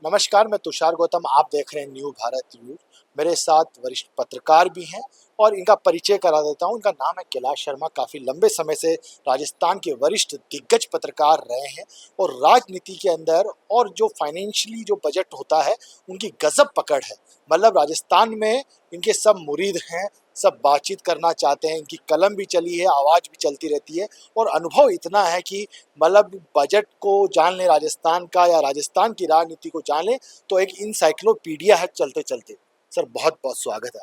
नमस्कार, मैं तुषार गौतम। आप देख रहे हैं न्यू भारत न्यूज। मेरे साथ वरिष्ठ पत्रकार भी हैं और इनका परिचय करा देता हूं। इनका नाम है कैलाश शर्मा। काफ़ी लंबे समय से राजस्थान के वरिष्ठ दिग्गज पत्रकार रहे हैं और राजनीति के अंदर और जो फाइनेंशियली जो बजट होता है उनकी गजब पकड़ है। मतलब राजस्थान में इनके सब मुरीद हैं, सब बातचीत करना चाहते हैं। इनकी कलम भी चली है, आवाज़ भी चलती रहती है और अनुभव इतना है कि मतलब बजट को जान ले राजस्थान का या राजस्थान की राजनीति को जान ले तो एक इंसाइक्लोपीडिया है चलते चलते। सर, बहुत बहुत स्वागत है।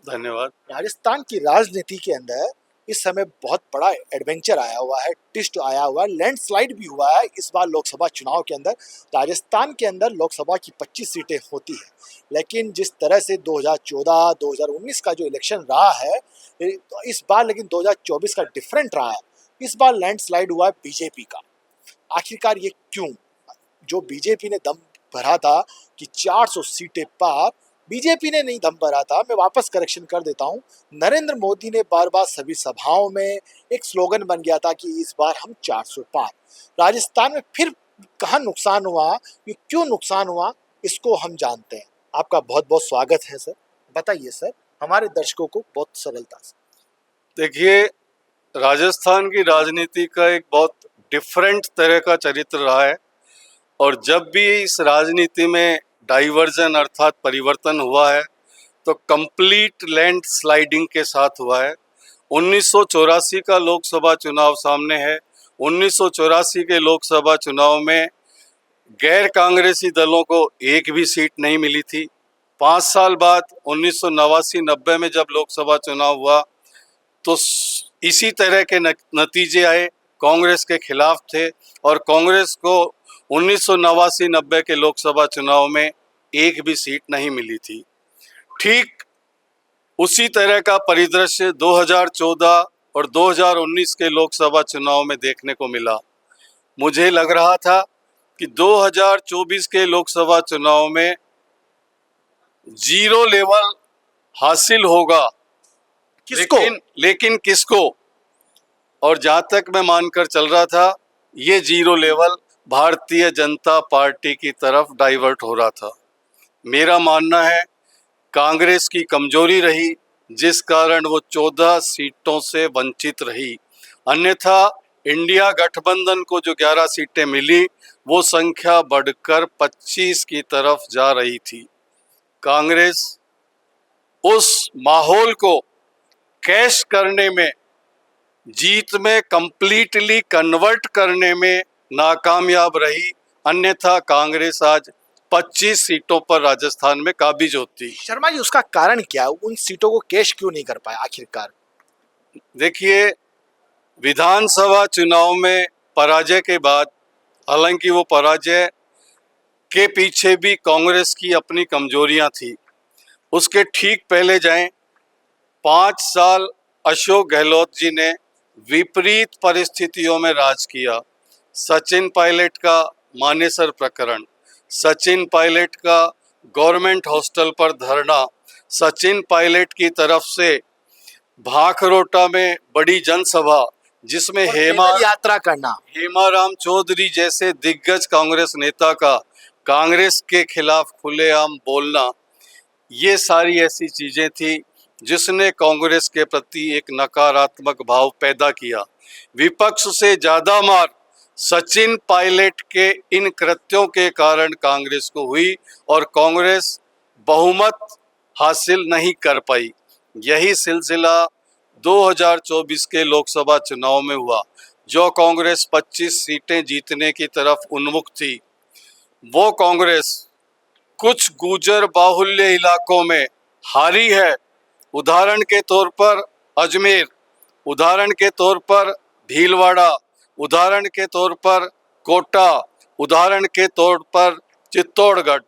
धन्यवाद। राजस्थान की राजनीति के अंदर इस समय बहुत बड़ा एडवेंचर आया हुआ है, ट्विस्ट आया हुआ है, लैंडस्लाइड भी हुआ है इस बार लोकसभा चुनाव के अंदर। राजस्थान के अंदर लोकसभा की 25 सीटें होती है, लेकिन जिस तरह से 2014 2019 का जो इलेक्शन रहा है, इस बार लेकिन 2024 का डिफरेंट रहा है। इस बार लैंडस्लाइड हुआ है बीजेपी का। आखिरकार ये क्यों? जो बीजेपी ने दम भरा था कि 400 सीटें पार, बीजेपी ने नहीं दम भरा था। मैं वापस करेक्शन कर देता हूं, नरेंद्र मोदी ने बार बार सभी सभाओं में एक स्लोगन बन गया था कि इस बार हम 400 पार। राजस्थान में फिर कहां नुकसान हुआ, ये क्यों नुकसान हुआ, इसको हम जानते हैं। आपका बहुत बहुत स्वागत है सर। बताइए सर, हमारे दर्शकों को बहुत सरलता से। देखिए, राजस्थान की राजनीति का एक बहुत डिफरेंट तरह का चरित्र रहा है और जब भी इस राजनीति में डाइवर्जन अर्थात परिवर्तन हुआ है तो कंप्लीट लैंड स्लाइडिंग के साथ हुआ है। 1984 का लोकसभा चुनाव सामने है। 1984 के लोकसभा चुनाव में गैर कांग्रेसी दलों को एक भी सीट नहीं मिली थी। 5 साल बाद 1989-90 में जब लोकसभा चुनाव हुआ तो इसी तरह के नतीजे आए, कांग्रेस के खिलाफ थे और कांग्रेस को 1989-90 के लोकसभा चुनाव में एक भी सीट नहीं मिली थी। ठीक उसी तरह का परिदृश्य 2014 और 2019 के लोकसभा चुनाव में देखने को मिला। मुझे लग रहा था कि 2024 के लोकसभा चुनाव में जीरो लेवल हासिल होगा, किसको? लेकिन किसको? और जहां तक मैं मानकर चल रहा था, ये zero level Bharatiya Janata party की तरफ डाइवर्ट हो रहा था। मेरा मानना है कांग्रेस की कमजोरी रही जिस कारण वो 14 सीटों से वंचित रही। अन्यथा इंडिया गठबंधन को जो 11 सीटें मिली वो संख्या बढ़कर 25 की तरफ जा रही थी। कांग्रेस उस माहौल को कैश करने में, जीत में कंप्लीटली कन्वर्ट करने में नाकामयाब रही। अन्यथा कांग्रेस आज 25 सीटों पर राजस्थान में काबिज होती। शर्मा जी, उसका कारण क्या? उन सीटों को कैश क्यों नहीं कर पाया आखिरकार? देखिए, विधानसभा चुनाव में पराजय के बाद, हालांकि वो पराजय के पीछे भी कांग्रेस की अपनी कमजोरियां थी, उसके ठीक पहले जाएं, 5 साल अशोक गहलोत जी ने विपरीत परिस्थितियों में राज किया। सचिन पायलट का मानेसर प्रकरण, सचिन पायलट का गवर्नमेंट हॉस्टल पर धरना, सचिन पायलट की तरफ से भाखरोटा में बड़ी जनसभा जिसमें यात्रा करना, हेमाराम चौधरी जैसे दिग्गज कांग्रेस नेता का कांग्रेस के खिलाफ खुलेआम बोलना, ये सारी ऐसी चीजें थी जिसने कांग्रेस के प्रति एक नकारात्मक भाव पैदा किया। विपक्ष से ज्यादा मार सचिन पायलट के इन कृत्यों के कारण कांग्रेस को हुई और कांग्रेस बहुमत हासिल नहीं कर पाई। यही सिलसिला 2024 के लोकसभा चुनाव में हुआ। जो कांग्रेस 25 सीटें जीतने की तरफ उन्मुख थी, वो कांग्रेस कुछ गुर्जर बाहुल्य इलाकों में हारी है। उदाहरण के तौर पर अजमेर, उदाहरण के तौर पर भीलवाड़ा, उदाहरण के तौर पर कोटा, उदाहरण के तौर पर चित्तौड़गढ़।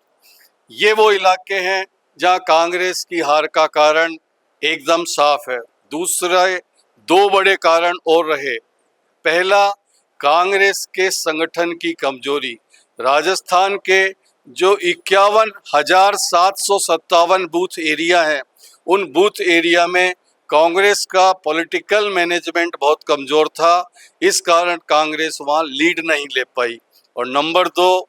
ये वो इलाके हैं जहां कांग्रेस की हार का कारण एकदम साफ है। दूसरे दो बड़े कारण और रहे। पहला, कांग्रेस के संगठन की कमजोरी। राजस्थान के जो 51,757 बूथ एरिया हैं, उन बूथ एरिया में कांग्रेस का पॉलिटिकल मैनेजमेंट बहुत कमजोर था। इस कारण कांग्रेस वहां लीड नहीं ले पाई। और नंबर 2,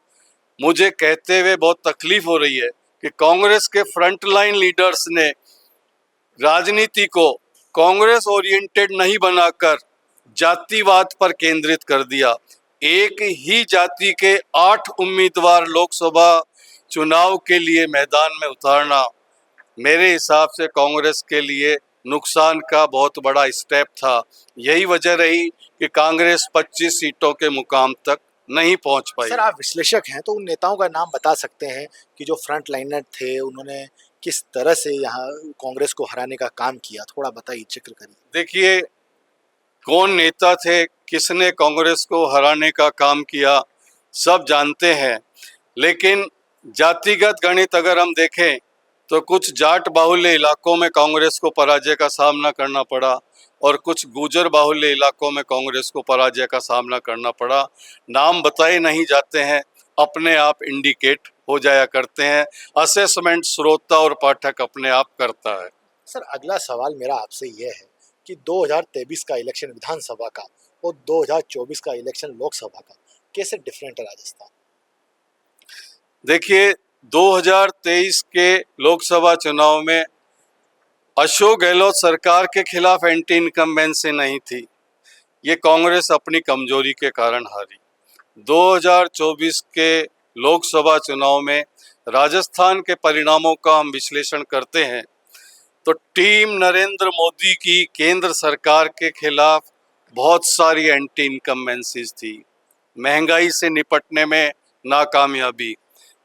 मुझे कहते हुए बहुत तकलीफ हो रही है कि कांग्रेस के फ्रंटलाइन लीडर्स ने राजनीति को कांग्रेस ओरिएंटेड नहीं बनाकर जातिवाद पर केंद्रित कर दिया। एक ही जाति के 8 उम्मीदवार लोकसभा चुनाव के लिए मैदान में उतारना मेरे हिसाब से कांग्रेस के लिए नुकसान का बहुत बड़ा स्टेप था। यही वजह रही कि कांग्रेस 25 सीटों के मुकाम तक नहीं पहुंच पाई। सर, आप विश्लेषक हैं तो उन नेताओं का नाम बता सकते हैं कि जो फ्रंट लाइनर थे, उन्होंने किस तरह से यहाँ कांग्रेस को हराने का काम किया, थोड़ा बताइए, जिक्र करिए। देखिए, कौन नेता थे, किसने कांग्रेस को हराने का काम किया, सब जानते हैं। लेकिन जातिगत गणित अगर हम देखें तो कुछ जाट बाहुल्य इलाकों में कांग्रेस को पराजय का सामना करना पड़ा और कुछ गुर्जर बाहुल्य इलाकों में कांग्रेस को पराजय का सामना करना पड़ा। नाम बताए नहीं जाते हैं, अपने आप इंडिकेट हो जाया करते हैं। असेसमेंट श्रोता और पाठक अपने आप करता है। सर, अगला सवाल मेरा आपसे यह है कि 2023 का इलेक्शन विधानसभा का और 2024 का इलेक्शन लोकसभा का कैसे डिफरेंट है राजस्थान? देखिए, 2023 के लोकसभा चुनाव में अशोक गहलोत सरकार के खिलाफ एंटी इनकम्बेंसी नहीं थी। ये कांग्रेस अपनी कमजोरी के कारण हारी। 2024 के लोकसभा चुनाव में राजस्थान के परिणामों का हम विश्लेषण करते हैं तो टीम नरेंद्र मोदी की केंद्र सरकार के खिलाफ बहुत सारी एंटी इनकम्बेंसीज थी। महंगाई से निपटने में नाकामयाबी,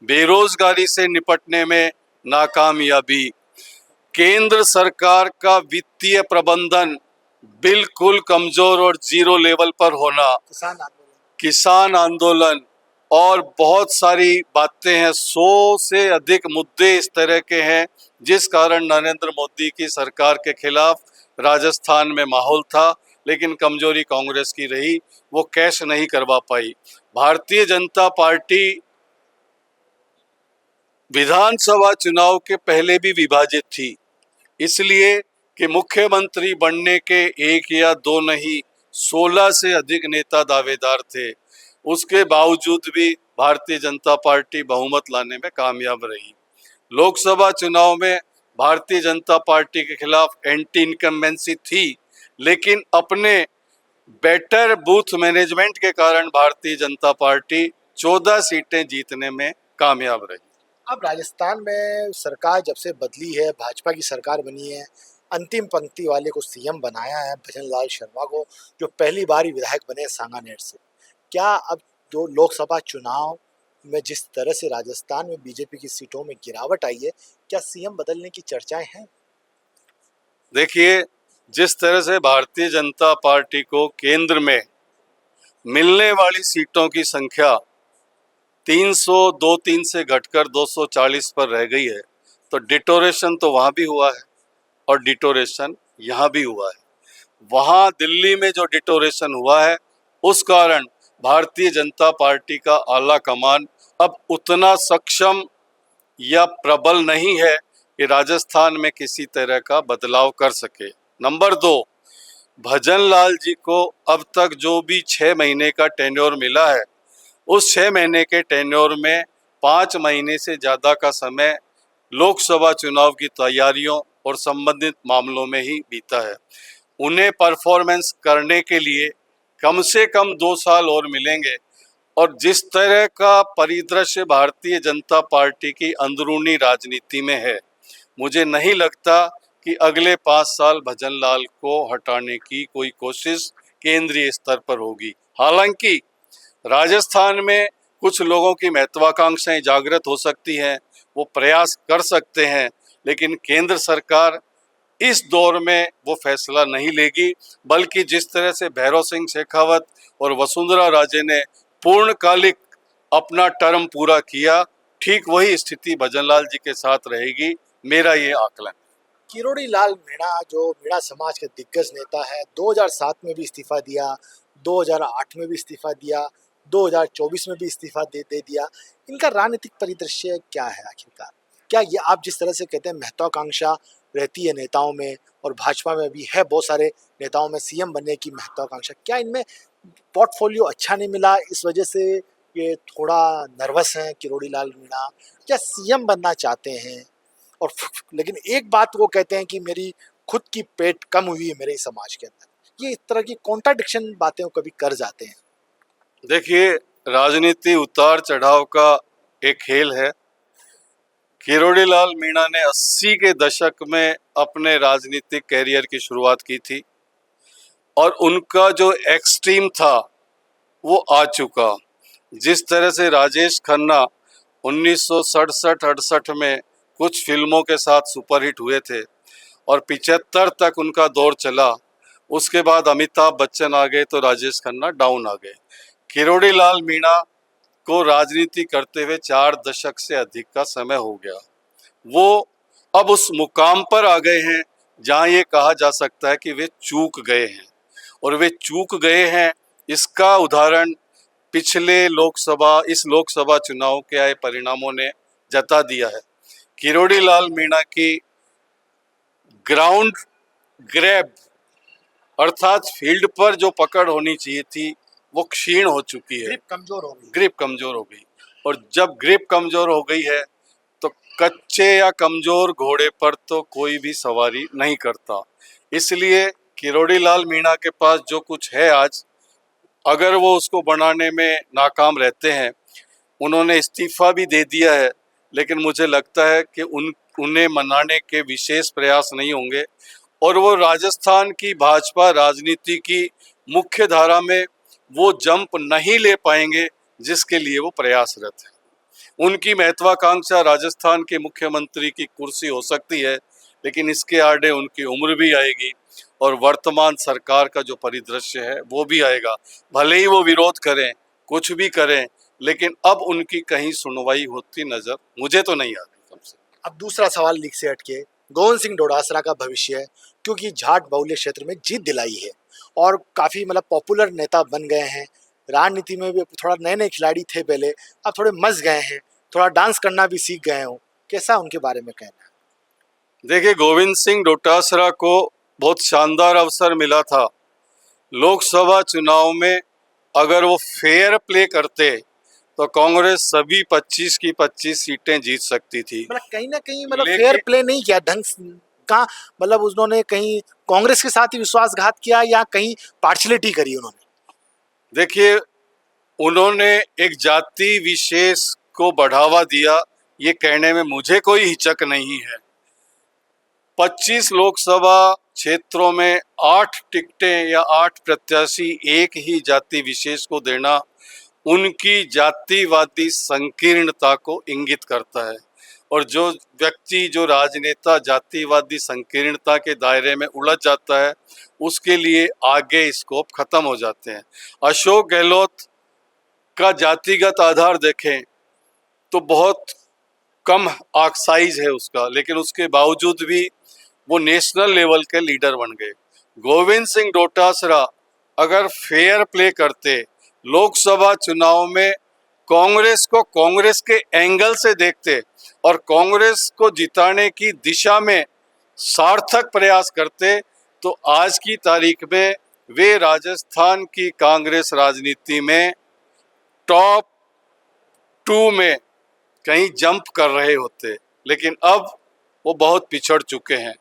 बेरोजगारी से निपटने में नाकामयाबी, केंद्र सरकार का वित्तीय प्रबंधन बिल्कुल कमजोर और जीरो लेवल पर होना, किसान आंदोलन और बहुत सारी बातें हैं। 100 से अधिक मुद्दे इस तरह के हैं जिस कारण नरेंद्र मोदी की सरकार के खिलाफ राजस्थान में माहौल था, लेकिन कमजोरी कांग्रेस की रही, वो कैश नहीं करवा पाई। भारतीय जनता पार्टी विधानसभा चुनाव के पहले भी विभाजित थी, इसलिए कि मुख्यमंत्री बनने के 1 या 2 नहीं 16 से अधिक नेता दावेदार थे। उसके बावजूद भी भारतीय जनता पार्टी बहुमत लाने में कामयाब रही। लोकसभा चुनाव में भारतीय जनता पार्टी के खिलाफ एंटी इनकम्बेंसी थी, लेकिन अपने बेटर बूथ मैनेजमेंट के कारण भारतीय जनता पार्टी 14 सीटें जीतने में कामयाब रही। अब राजस्थान में सरकार जब से बदली है, भाजपा की सरकार बनी है, अंतिम पंक्ति वाले को सीएम बनाया है भजन लाल शर्मा को, जो पहली बार ही विधायक बने सांगानेर से। क्या अब जो लोकसभा चुनाव में जिस तरह से राजस्थान में बीजेपी की सीटों में गिरावट आई है, क्या सीएम बदलने की चर्चाएं हैं? देखिए, जिस तरह से भारतीय जनता पार्टी को केंद्र में मिलने वाली सीटों की संख्या 303 से घटकर 240 पर रह गई है, तो डिटोरेशन तो वहाँ भी हुआ है और डिटोरेशन यहाँ भी हुआ है। वहाँ दिल्ली में जो डिटोरेशन हुआ है, उस कारण भारतीय जनता पार्टी का आला कमान अब उतना सक्षम या प्रबल नहीं है कि राजस्थान में किसी तरह का बदलाव कर सके। नंबर 2, भजन लाल जी को अब तक जो भी 6 महीने का टेन्योर मिला है, उस 6 महीने के टेन्योर में 5 महीने से ज़्यादा का समय लोकसभा चुनाव की तैयारियों और संबंधित मामलों में ही बीता है। उन्हें परफॉर्मेंस करने के लिए कम से कम 2 साल और मिलेंगे और जिस तरह का परिदृश्य भारतीय जनता पार्टी की अंदरूनी राजनीति में है, मुझे नहीं लगता कि अगले 5 साल भजन लाल को हटाने की कोई कोशिश केंद्रीय स्तर पर होगी। हालांकि राजस्थान में कुछ लोगों की महत्वाकांक्षाएं जागृत हो सकती हैं, वो प्रयास कर सकते हैं, लेकिन केंद्र सरकार इस दौर में वो फैसला नहीं लेगी, बल्कि जिस तरह से भैरव सिंह शेखावत और वसुंधरा राजे ने पूर्णकालिक अपना टर्म पूरा किया, ठीक वही स्थिति भजन लाल जी के साथ रहेगी, मेरा ये आकलन। किरोड़ी लाल मीणा, जो मीणा समाज के दिग्गज नेता है, 2007 में भी इस्तीफा दिया, 2008 में भी इस्तीफा दिया, 2024 में भी इस्तीफा दे दिया। इनका राजनीतिक परिदृश्य क्या है आखिरकार? क्या ये आप जिस तरह से कहते हैं महत्वाकांक्षा रहती है नेताओं में, और भाजपा में भी है बहुत सारे नेताओं में सीएम बनने की महत्वाकांक्षा, क्या इनमें पोर्टफोलियो अच्छा नहीं मिला, इस वजह से ये थोड़ा नर्वस हैं किरोड़ी लाल मीणा, या सीएम बनना चाहते हैं? और लेकिन एक बात वो कहते हैं कि मेरी खुद की पेट कम हुई है मेरे समाज के अंदर। ये इस तरह की कॉन्ट्राडिक्शन बातें वो कभी कर जाते हैं। देखिए, राजनीति उतार चढ़ाव का एक खेल है। किरोड़ी लाल मीणा ने 80 के दशक में अपने राजनीतिक कैरियर की शुरुआत की थी और उनका जो एक्सट्रीम था वो आ चुका। जिस तरह से राजेश खन्ना 1967-68 में कुछ फिल्मों के साथ सुपरहिट हुए थे और 75 तक उनका दौर चला, उसके बाद अमिताभ बच्चन आ गए तो राजेश खन्ना डाउन आ गए। किरोड़ी लाल मीणा को राजनीति करते हुए 4 दशक से अधिक का समय हो गया। वो अब उस मुकाम पर आ गए हैं जहां ये कहा जा सकता है कि वे चूक गए हैं, और वे चूक गए हैं इसका उदाहरण इस लोकसभा चुनाव के आए परिणामों ने जता दिया है। किरोड़ी लाल मीणा की ग्राउंड ग्रैब अर्थात फील्ड पर जो पकड़ होनी चाहिए थी वो क्षीण हो चुकी है, ग्रिप कमजोर हो गई। ग्रिप कमजोर हो गई। और जब ग्रिप कमजोर हो गई है तो कच्चे या कमजोर घोड़े पर तो कोई भी सवारी नहीं करता। इसलिए किरोड़ी लाल मीणा के पास जो कुछ है आज, अगर वो उसको बनाने में नाकाम रहते हैं, उन्होंने इस्तीफा भी दे दिया है, लेकिन मुझे लगता है कि उन्हें मनाने के विशेष प्रयास नहीं होंगे और वो राजस्थान की भाजपा राजनीति की मुख्य धारा में वो जंप नहीं ले पाएंगे जिसके लिए वो प्रयासरत है। उनकी महत्वाकांक्षा राजस्थान के मुख्यमंत्री की कुर्सी हो सकती है, लेकिन इसके आड़े उनकी उम्र भी आएगी और वर्तमान सरकार का जो परिदृश्य है वो भी आएगा। भले ही वो विरोध करें, कुछ भी करें, लेकिन अब उनकी कहीं सुनवाई होती नजर मुझे तो नहीं आती। कम से अब दूसरा सवाल लीक से हटके, गोविंद सिंह डोटासरा का भविष्य है, क्योंकि जाट बहुल्य क्षेत्र में जीत दिलाई है और काफी मतलब पॉपुलर नेता बन गए हैं। राजनीति में भी थोड़ा नए नए खिलाड़ी थे पहले, अब थोड़े मस गए हैं, थोड़ा डांस करना भी सीख गए हो। कैसा उनके बारे में कहना है? देखिए, गोविंद सिंह डोटासरा को बहुत शानदार अवसर मिला था लोकसभा चुनाव में। अगर वो फेयर प्ले करते तो कांग्रेस सभी 25 की 25 सीटें जीत सकती थी। मतलब कहीं ना कहीं मतलब लेकिन- फेयर प्ले नहीं किया ढंग का, मतलब उन्होंने कहीं कांग्रेस के साथ ही विश्वासघात किया या कहीं पार्शलिटी करी उन्होंने? देखिए, उन्होंने एक जाति विशेष को बढ़ावा दिया, ये कहने में मुझे कोई हिचक नहीं है। 25 लोकसभा क्षेत्रों में 8 टिकटें या 8 प्रत्याशी एक ही जाति विशेष को देना उनकी जातिवादी संकीर्णता को इंगित करता है। और जो व्यक्ति, जो राजनेता जातिवादी संकीर्णता के दायरे में उलझ जाता है, उसके लिए आगे स्कोप खत्म हो जाते हैं। अशोक गहलोत का जातिगत आधार देखें तो बहुत कम साइज है उसका, लेकिन उसके बावजूद भी वो नेशनल लेवल के लीडर बन गए। गोविंद सिंह डोटासरा अगर फेयर प्ले करते, लोकसभा चुनाव में कांग्रेस को कांग्रेस के एंगल से देखते और कांग्रेस को जिताने की दिशा में सार्थक प्रयास करते, तो आज की तारीख में वे राजस्थान की कांग्रेस राजनीति में टॉप 2 में कहीं जंप कर रहे होते। लेकिन अब वो बहुत पिछड़ चुके हैं।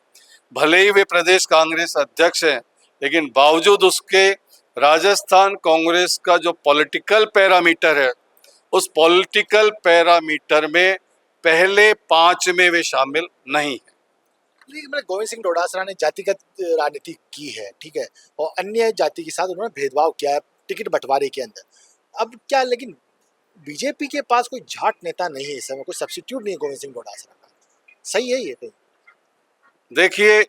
भले ही वे प्रदेश कांग्रेस अध्यक्ष हैं, लेकिन बावजूद उसके राजस्थान कांग्रेस का जो पॉलिटिकल पैरामीटर है, उस पॉलिटिकल पैरामीटर में पहले 5 में वे शामिल नहीं है। मतलब गोविंद सिंह डोटासरा ने जातिगत राजनीति की है, ठीक है, और अन्य जाति के साथ उन्होंने भेदभाव किया है टिकट बंटवारे के अंदर। अब क्या, लेकिन बीजेपी के पास कोई जाट नेता नहीं है इस समय, कोई सब्स्टिट्यूट नहीं है गोविंद सिंह डोटासरा का। सही है ये कहीं? देखिए,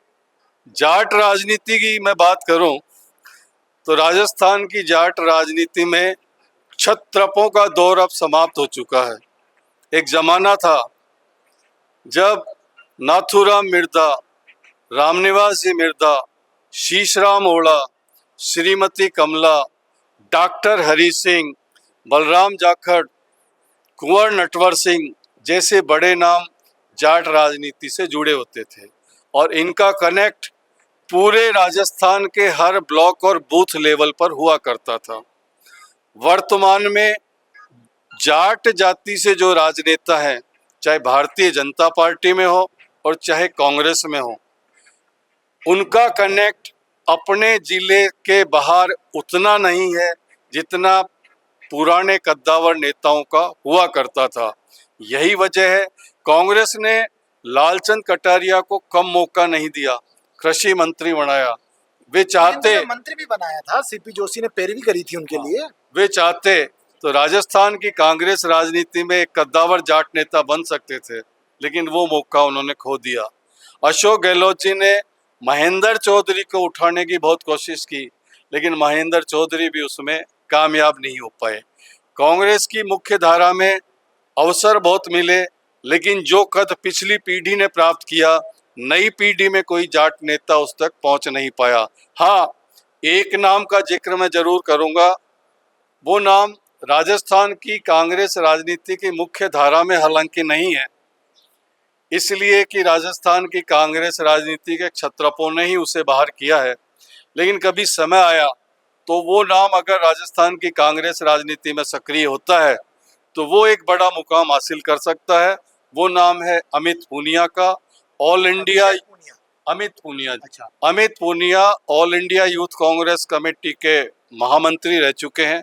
जाट राजनीति की मैं बात करूं तो राजस्थान की जाट राजनीति में क्षत्रपों का दौर अब समाप्त हो चुका है। एक जमाना था जब नाथूराम मिर्धा, रामनिवास जी मिर्धा, शीशराम ओढ़ा, श्रीमती कमला, डॉक्टर हरि सिंह, बलराम जाखड़, कुंवर नटवर सिंह जैसे बड़े नाम जाट राजनीति से जुड़े होते थे और इनका कनेक्ट पूरे राजस्थान के हर ब्लॉक और बूथ लेवल पर हुआ करता था। वर्तमान में जाट जाति से जो राजनेता हैं, चाहे भारतीय जनता पार्टी में हो और चाहे कांग्रेस में हो, उनका कनेक्ट अपने जिले के बाहर उतना नहीं है जितना पुराने कद्दावर नेताओं का हुआ करता था। यही वजह है कांग्रेस ने लालचंद कटारिया को कम मौका नहीं दिया, कृषि मंत्री बनाया। वे चाहते, मंत्री भी बनाया था, सीपी जोशी ने पैरवी करी थी उनके लिए। वे चाहते तो राजस्थान की कांग्रेस राजनीति में एक कद्दावर जाट नेता बन सकते थे, लेकिन वो मौका उन्होंने खो दिया। अशोक गहलोत जी ने महेंद्र चौधरी को उठाने की बहुत कोशिश की, लेकिन महेंद्र चौधरी भी उसमें कामयाब नहीं हो पाए। कांग्रेस की मुख्य धारा में अवसर बहुत मिले, लेकिन जो कद पिछली पीढ़ी ने प्राप्त किया, नई पीढ़ी में कोई जाट नेता उस तक पहुंच नहीं पाया। हाँ, एक नाम का जिक्र मैं जरूर करूंगा, वो नाम राजस्थान की कांग्रेस राजनीति की मुख्य धारा में हालांकि नहीं है, इसलिए कि राजस्थान की कांग्रेस राजनीति के क्षत्रपों ने ही उसे बाहर किया है। लेकिन कभी समय आया तो वो नाम अगर राजस्थान की कांग्रेस राजनीति में सक्रिय होता है तो वो एक बड़ा मुकाम हासिल कर सकता है। वो नाम है अमित पूनिया का। ऑल इंडिया अमित पूनिया, अच्छा। Amit Poonia all India youth Congress committee के महामंत्री रह चुके हैं,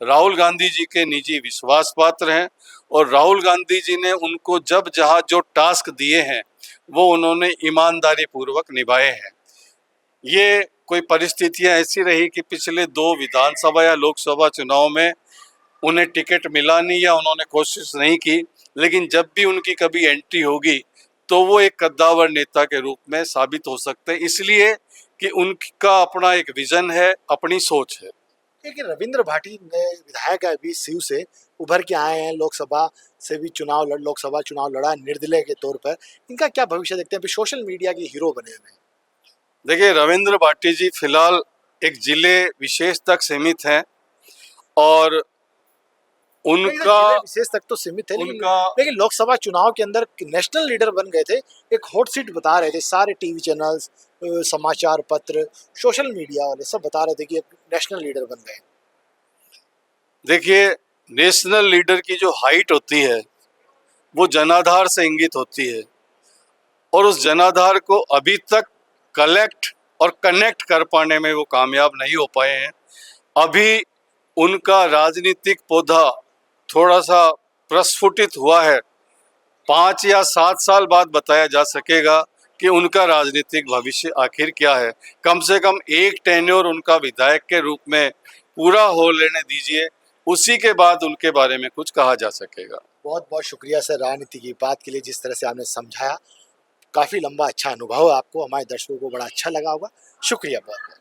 राहुल गांधी जी के निजी विश्वास पात्र हैं, और राहुल गांधी जी ने उनको जब जहां जो टास्क दिए हैं वो उन्होंने ईमानदारी पूर्वक निभाए हैं। ये कोई परिस्थितियां ऐसी रही कि पिछले 2 विधानसभा या लोकसभा चुनाव में उन्हें टिकट मिला नहीं या उन्होंने कोशिश नहीं की, लेकिन जब भी उनकी कभी एंट्री होगी तो वो एक कद्दावर नेता के रूप में साबित हो सकते हैं, इसलिए कि उनका अपना एक विजन है, अपनी सोच है। लेकिन रविंद्र भाटी ने विधायक अभी सीयू से उभर के आए हैं, लोकसभा से भी लोकसभा चुनाव लड़ा निर्दलीय के तौर पर। इनका क्या भविष्य देखते हैं? अभी सोशल मीडिया के हीरो बने हुए हैं। देखिए, रविंद्र भाटी जी फिलहाल एक जिले विशेष तक सीमित हैं और उनका विशेष तक तो सीमित है, लेकिन लोकसभा चुनाव के अंदर नेशनल लीडर बन गए थे। एक हॉट सीट बता रहे थे, सारे टीवी चैनल्स, समाचार पत्र, सोशल मीडिया वाले सब बता रहे थे कि एक नेशनल लीडर बन गए। देखिए, नेशनल लीडर की जो हाइट होती है वो जनाधार से इंगित होती है, और उस जनाधार को अभी तक कलेक्ट और कनेक्ट कर पाने में वो कामयाब नहीं हो पाए हैं। अभी उनका राजनीतिक पौधा थोड़ा सा प्रस्फुटित हुआ है। 5 या 7 साल बाद बताया जा सकेगा कि उनका राजनीतिक भविष्य आखिर क्या है। कम से कम एक टेन्योर उनका विधायक के रूप में पूरा हो लेने दीजिए, उसी के बाद उनके बारे में कुछ कहा जा सकेगा। बहुत बहुत शुक्रिया सर, राजनीति की बात के लिए जिस तरह से आपने समझाया। काफी लंबा अच्छा अनुभव है आपको, हमारे दर्शकों को बड़ा अच्छा लगा होगा। शुक्रिया बहुत बहुत।